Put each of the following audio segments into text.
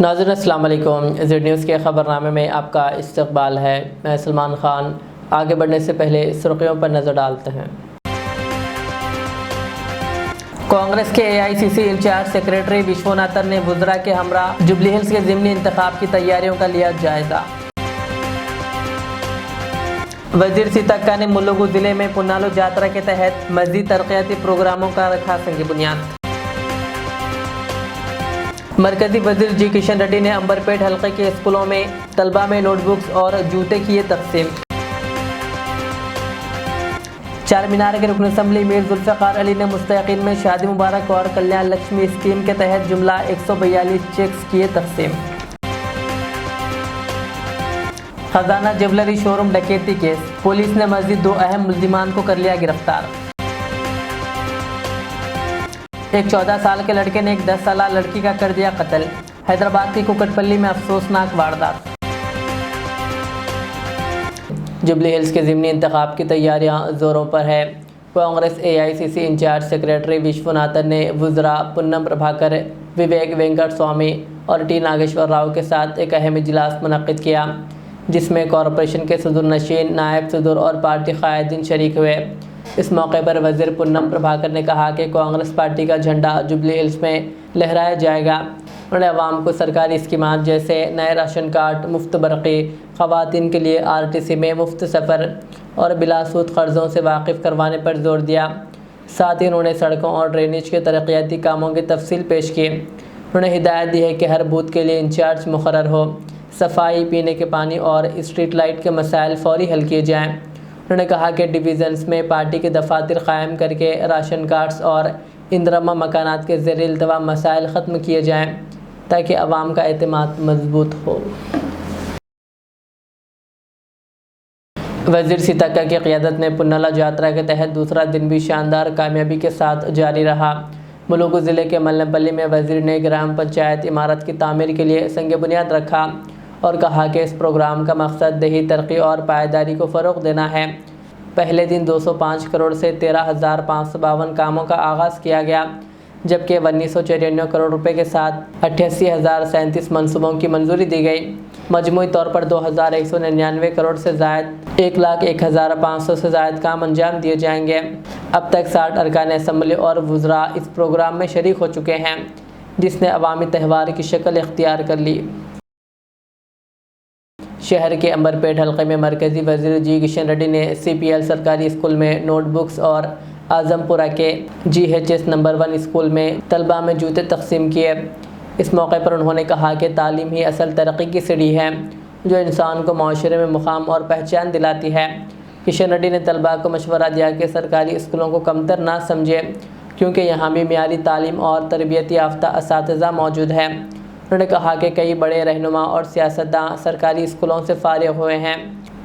ناظرین السلام علیکم، زیڈ نیوز کے خبر نامے میں آپ کا استقبال ہے۔ میں سلمان خان۔ آگے بڑھنے سے پہلے سرخیوں پر نظر ڈالتے ہیں۔ کانگریس کے AICC انچارج سیکریٹری وشوناتھن نے وزراء کے ہمراہ جوبلی ہلز کے ضمنی انتخاب کی تیاریوں کا لیا جائزہ۔ وزیر سیتکا نے ملوگو ضلع میں پنالو جاترا کے تحت مزید ترقیاتی پروگراموں کا رکھا سنگ بنیاد۔ مرکزی وزیر جی کشن ریڈی نے امبرپیٹ حلقے کے اسکولوں میں طلبہ میں نوٹ بکس اور جوتے کیے تقسیم۔ چار مینار کے رکن اسمبلی میر ذوالفقار علی نے مستحقین میں شادی مبارک اور کلیان لکشمی اسکیم کے تحت جملہ 142 چیکس کیے تقسیم۔ خزانہ جیولری شو روم ڈکیتی کیس، پولیس نے مزید 2 اہم ملزمان کو کر لیا گرفتار۔ ایک 14 سال کے لڑکے نے ایک 10 سالہ لڑکی کا کر دیا قتل، حیدرآباد کی کوکٹ پلی میں افسوسناک واردات۔ جوبلی ہلز کے ضمنی انتخاب کی تیاریاں زوروں پر ہے۔ کانگریس AICC انچارج سیکریٹری وشوناتھن نے وزراء پونم پربھاکر، وویک وینکٹ سوامی اور ٹی ناگیشور راؤ کے ساتھ ایک اہم اجلاس منعقد کیا، جس میں کارپوریشن کے صدر نشین، نائب صدر اور پارٹی قائدین شریک ہوئے۔ اس موقع پر وزیر پونم پربھاکر نے کہا کہ کانگریس پارٹی کا جھنڈا جوبلی ہلز میں لہرایا جائے گا۔ انہوں نے عوام کو سرکاری اسکیمات جیسے نئے راشن کارڈ، مفت برقی، خواتین کے لیے RTC میں مفت سفر اور بلا سود قرضوں سے واقف کروانے پر زور دیا۔ ساتھ ہی انہوں نے سڑکوں اور ڈرینیج کے ترقیاتی کاموں کی تفصیل پیش کی۔ انہوں نے ہدایت دی ہے کہ ہر بوتھ کے لیے انچارج مقرر ہو، صفائی، پینے کے پانی اور اسٹریٹ لائٹ کے مسائل فوری حل کیے جائیں۔ انہوں نے کہا کہ ڈویژنز میں پارٹی کے دفاتر قائم کر کے راشن کارڈز اور اندرمہ مکانات کے زیر التواء مسائل ختم کیے جائیں تاکہ عوام کا اعتماد مضبوط ہو۔ وزیر سیتکا کی قیادت میں پنالو جاترا کے تحت دوسرا دن بھی شاندار کامیابی کے ساتھ جاری رہا۔ ملوگو ضلع کے ملنپلی میں وزیر نے گرام پنچایت عمارت کی تعمیر کے لیے سنگ بنیاد رکھا اور کہا کہ اس پروگرام کا مقصد دیہی ترقی اور پائیداری کو فروغ دینا ہے۔ پہلے دن 205 کروڑ سے 13,552 کاموں کا آغاز کیا گیا، جبکہ 1994 کروڑ روپے کے ساتھ 88,037 منصوبوں کی منظوری دی گئی۔ مجموعی طور پر 2,199 کروڑ سے زائد 1,01,500 سے زائد کام انجام دیے جائیں گے۔ اب تک 60 ارکان اسمبلی اور وزراء اس پروگرام میں شریک ہو چکے ہیں، جس نے عوامی تہوار کی شکل اختیار کر لی۔ شہر کے امبرپیٹ حلقے میں مرکزی وزیر جی کشن ریڈی نے CPL سرکاری اسکول میں نوٹ بکس اور اعظم پورہ کے GHS نمبر 1 اسکول میں طلبہ میں جوتے تقسیم کیے۔ اس موقع پر انہوں نے کہا کہ تعلیم ہی اصل ترقی کی سیڑھی ہے جو انسان کو معاشرے میں مقام اور پہچان دلاتی ہے۔ کشن ریڈی نے طلبہ کو مشورہ دیا کہ سرکاری اسکولوں کو کمتر نہ سمجھے، کیونکہ یہاں بھی معیاری تعلیم اور تربیت یافتہ اساتذہ موجود ہیں۔ انہوں نے کہا کہ کئی بڑے رہنما اور سیاستداں سرکاری اسکولوں سے فارغ ہوئے ہیں،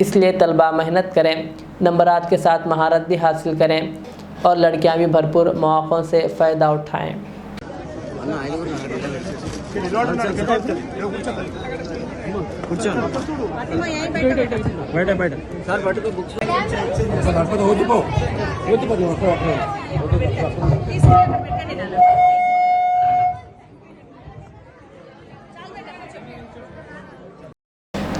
اس لیے طلبہ محنت کریں، نمبرات کے ساتھ مہارت بھی حاصل کریں اور لڑکیاں بھی بھرپور مواقعوں سے فائدہ اٹھائیں۔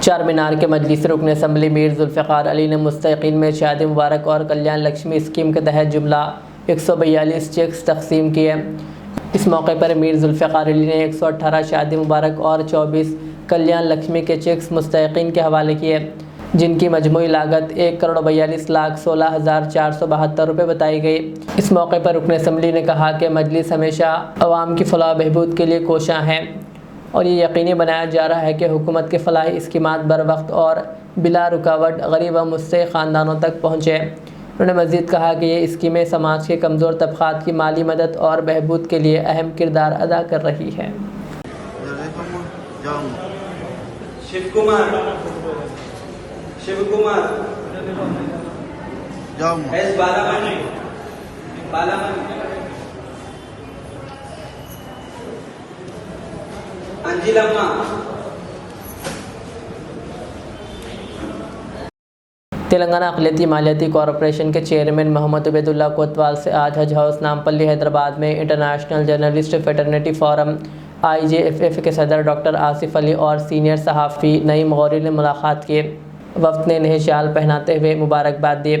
چار مینار کے مجلس رکن اسمبلی میر ذوالفقار علی نے مستحقین میں شادی مبارک اور کلیان لکشمی اسکیم کے تحت جملہ 142 چیکس تقسیم کیے۔ اس موقع پر میر ذوالفقار علی نے 118 شادی مبارک اور 24 کلیان لکشمی کے چیکس مستحقین کے حوالے کیے، جن کی مجموعی لاگت 1,42,16,472 روپے بتائی گئی۔ اس موقع پر رکن اسمبلی نے کہا کہ مجلس ہمیشہ عوام کی فلاح و بہبود کے لیے کوشاں ہے اور یہ یقینی بنایا جا رہا ہے کہ حکومت کے فلاحی اسکیمات بروقت اور بلا رکاوٹ غریب و مستحق خاندانوں تک پہنچے۔ انہوں نے مزید کہا کہ یہ اسکیمیں سماج کے کمزور طبقات کی مالی مدد اور بہبود کے لیے اہم کردار ادا کر رہی ہے۔ تلنگانہ اقلیتی مالیاتی کارپوریشن کے چیئرمین محمد عبید اللہ کوتوال سے آج حج ہاؤس نامپلی حیدرآباد میں international journalist fraternity forum IJFF کے صدر ڈاکٹر آصف علی اور سینئر صحافی نعیم غوری نے ملاقات کی۔ وفد نے انہیں شال پہناتے ہوئے مبارکباد دی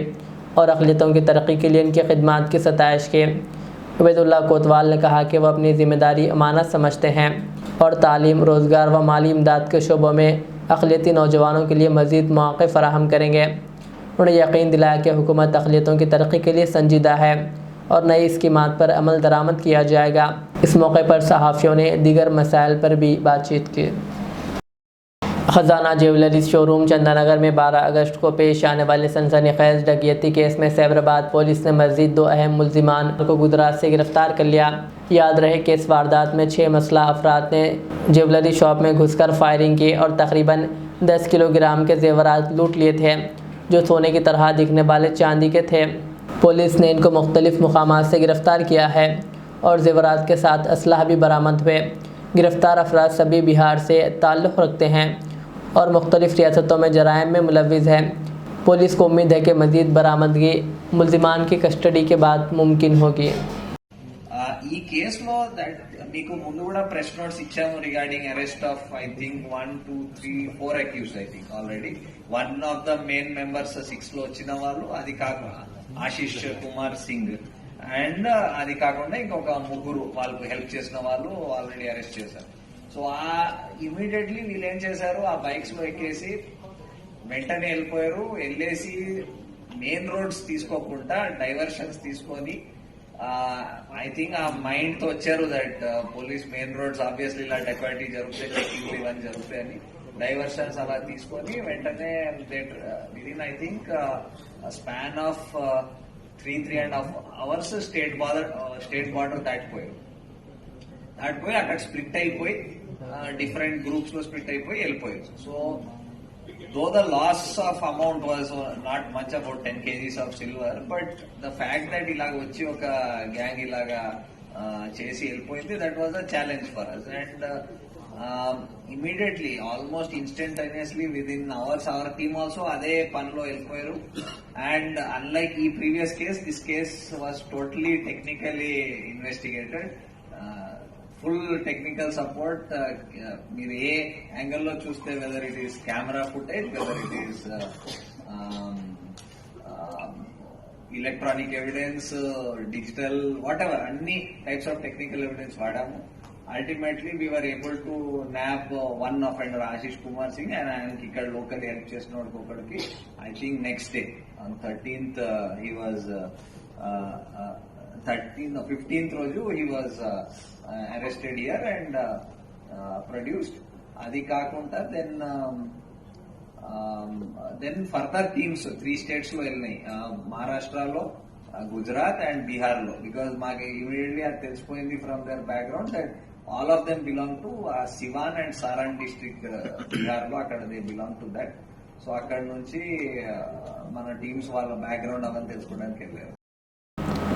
اور اقلیتوں کی ترقی کے لیے ان کی خدمات کی ستائش کی۔ عبید اللہ کوتوال نے کہا کہ وہ اپنی ذمہ داری امانت سمجھتے ہیں اور تعلیم، روزگار و مالی امداد کے شعبوں میں اقلیتی نوجوانوں کے لیے مزید مواقع فراہم کریں گے۔ انہوں نے یقین دلایا کہ حکومت اقلیتوں کی ترقی کے لیے سنجیدہ ہے اور نئی اسکیمات پر عمل درآمد کیا جائے گا۔ اس موقع پر صحافیوں نے دیگر مسائل پر بھی بات چیت کی۔ خزانہ جیولریز شو روم چندہ نگر میں 12 اگست کو پیش آنے والے سنسنی خیز ڈکیتی کیس میں سیبرآباد پولیس نے مزید 2 اہم ملزمان کو گجرات سے گرفتار کر لیا۔ یاد رہے کہ اس واردات میں 6 مسلح افراد نے جیولری شاپ میں گھس کر فائرنگ کی اور تقریباً 10 کلو گرام کے زیورات لوٹ لیے تھے جو سونے کی طرح دکھنے والے چاندی کے تھے۔ پولیس نے ان کو مختلف مقامات سے گرفتار کیا ہے اور زیورات کے ساتھ اسلحہ بھی برآمد ہوئے۔ گرفتار افراد سبھی بہار سے تعلق رکھتے ہیں اور مختلف ریاستوں میں جرائم میں ملوث ہیں۔ پولیس کو امید ہے کہ مزید برآمدگی ملزمان کی کسٹڈی کے بعد ممکن ہوگی۔ ఈ కేసులో మీకు ముందు కూడా ప్రెస్ నోట్స్ ఇచ్చాము regarding arrest of I think 1 2 3 4 accused I think already. One of the main members 6 లో వచ్చిన వాళ్ళు, అది కాకుండా ఆశీష్ కుమార్ సింగ్ అండ్ అది కాకుండా ఇంకొక 3 వాళ్ళకు హెల్ప్ చేసిన వాళ్ళు ఆల్రెడీ అరెస్ట్ చేశారు. సో ఇమీడియట్లీ వీళ్ళు ఏం చేశారు, ఆ బైక్స్ లో ఎక్కేసి వెంటనే వెళ్ళిపోయారు. వెళ్ళేసి మెయిన్ రోడ్స్ తీసుకోకుండా డైవర్షన్స్ తీసుకొని ఐ థింక్ ఆ మైండ్ తో వచ్చారు that police main roads obviously ఇలా డెకాయిటీ జరుగుతాయి, చెకింగ్లు ఇవన్నీ జరుగుతాయని డైవర్షన్స్ అలా తీసుకొని వెంటనే within I think span of 3.5 hours state border దాటిపోయారు. అక్కడ స్ప్లిట్ అయిపోయి డిఫరెంట్ గ్రూప్స్ లో స్ప్లిట్ అయిపోయి వెళ్ళిపోయారు. So though the loss of amount was not much, about 10 kgs of silver, but the fact that ilaga vachi oka gang ilaga chesi hellipoyindi, that was a challenge for us. And immediately, almost instantaneously, within hours, our team also ade panlo hellipoyaru. And unlike the previous case, this case was totally technically investigated. Full technical support. మీరు ఏ యాంగిల్లో చూస్తే, whether it is camera footage, whether it is electronic evidence, digital, whatever, అన్ని types of technical evidence వాడాము. Ultimately we were able to nab one offender Ashish Kumar Singh, and ఆయనకి ఇక్కడ local help చేసిన వాడికి ఒకటికి I think next day on 13th he was 15th రోజు he was arrested here and produced. Adi kaakunda then further teams 3 states lo velnayi, Maharashtra lo, Gujarat and Bihar lo, because maake immediately adi telisipoyindi from their background that all of them belong to Siwan and Saran district, Bihar lo, akkada they belong to that. So akkada nunchi mana teams wala background avan telusukodaniki vellaru.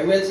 MLC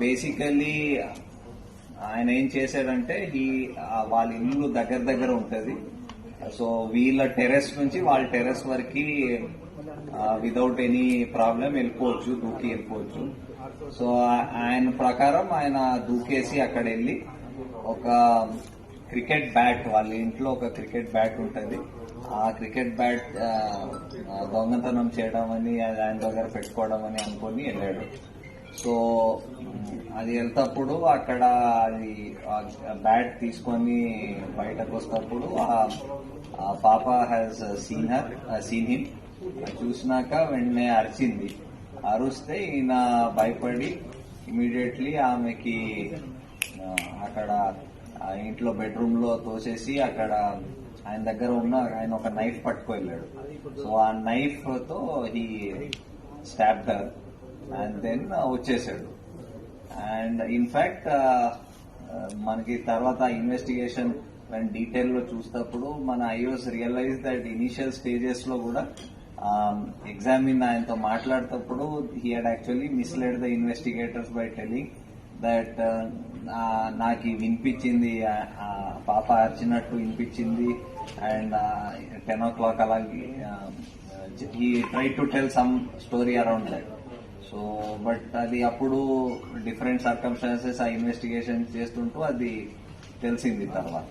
basically ఆయన ఏం చేశాడంటే వాళ్ళ ఇల్లు దగ్గర దగ్గర ఉంటది. So వీళ్ళ terrace నుంచి వాళ్ళ టెర్రస్ వరకు వితౌట్ ఎనీ ప్రాబ్లం వెళ్ళిపోవచ్చు, దూకి వెళ్ళిపోవచ్చు. సో ఆయన ప్రకారం ఆయన దూకేసి అక్కడ వెళ్ళి ఒక క్రికెట్ బ్యాట్, వాళ్ళ ఇంట్లో ఒక క్రికెట్ బ్యాట్ ఉంటది, ఆ క్రికెట్ బ్యాట్ దొంగతనం చేయడం అని ఆయన దగ్గర పెట్టుకోవడం అని అనుకుని వెళ్ళాడు. సో అది వెళ్తప్పుడు అక్కడ అది బ్యాట్ తీసుకొని బయటకు వస్తప్పుడు ఆ పాప హ్యాస్ సీన్ హిమ్. చూసినాక వెంటనే అరిచింది. అరుస్తే ఈయన భయపడి ఇమీడియట్లీ ఆమెకి అక్కడ ఇంట్లో బెడ్రూమ్ లో తోసేసి అక్కడ ఆయన దగ్గర ఉన్న ఆయన ఒక నైఫ్ పట్టుకు వెళ్ళాడు. సో ఆ నైఫ్ తో he stabbed her and then వచ్చేసాడు. అండ్ ఇన్ఫాక్ట్ మనకి తర్వాత ఇన్వెస్టిగేషన్ డీటెయిల్ లో చూసినప్పుడు మన IOs realize that initial stages లో కూడా ఎగ్జామిన్ ఆయనతో మాట్లాడేటప్పుడు he had actually misled the investigators by telling that నాకు వినిపించింది, పాప అరిచినట్టు వినిపించింది అండ్ 10 o'clock అలాగే he try to tell some story around that. So but అది అప్పుడు డిఫరెంట్ సర్కమ్స్టాన్సెస్ ఆ ఇన్వెస్టిగేషన్ చేస్తుంటూ అది తెలిసింది తర్వాత.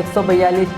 142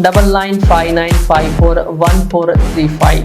9959541435।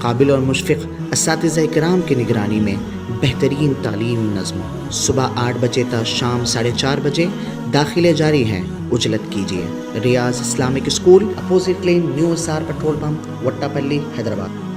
قابل اور مشفق اساتذہ کرام کی نگرانی میں بہترین تعلیم نظم. صبح 8 بجے تا شام 4:30 بجے داخلے جاری ہیں. اجلت کیجیے. Riyaz Islamic school, opposite lane, new SR petrol pump, Vattepally, Hyderabad.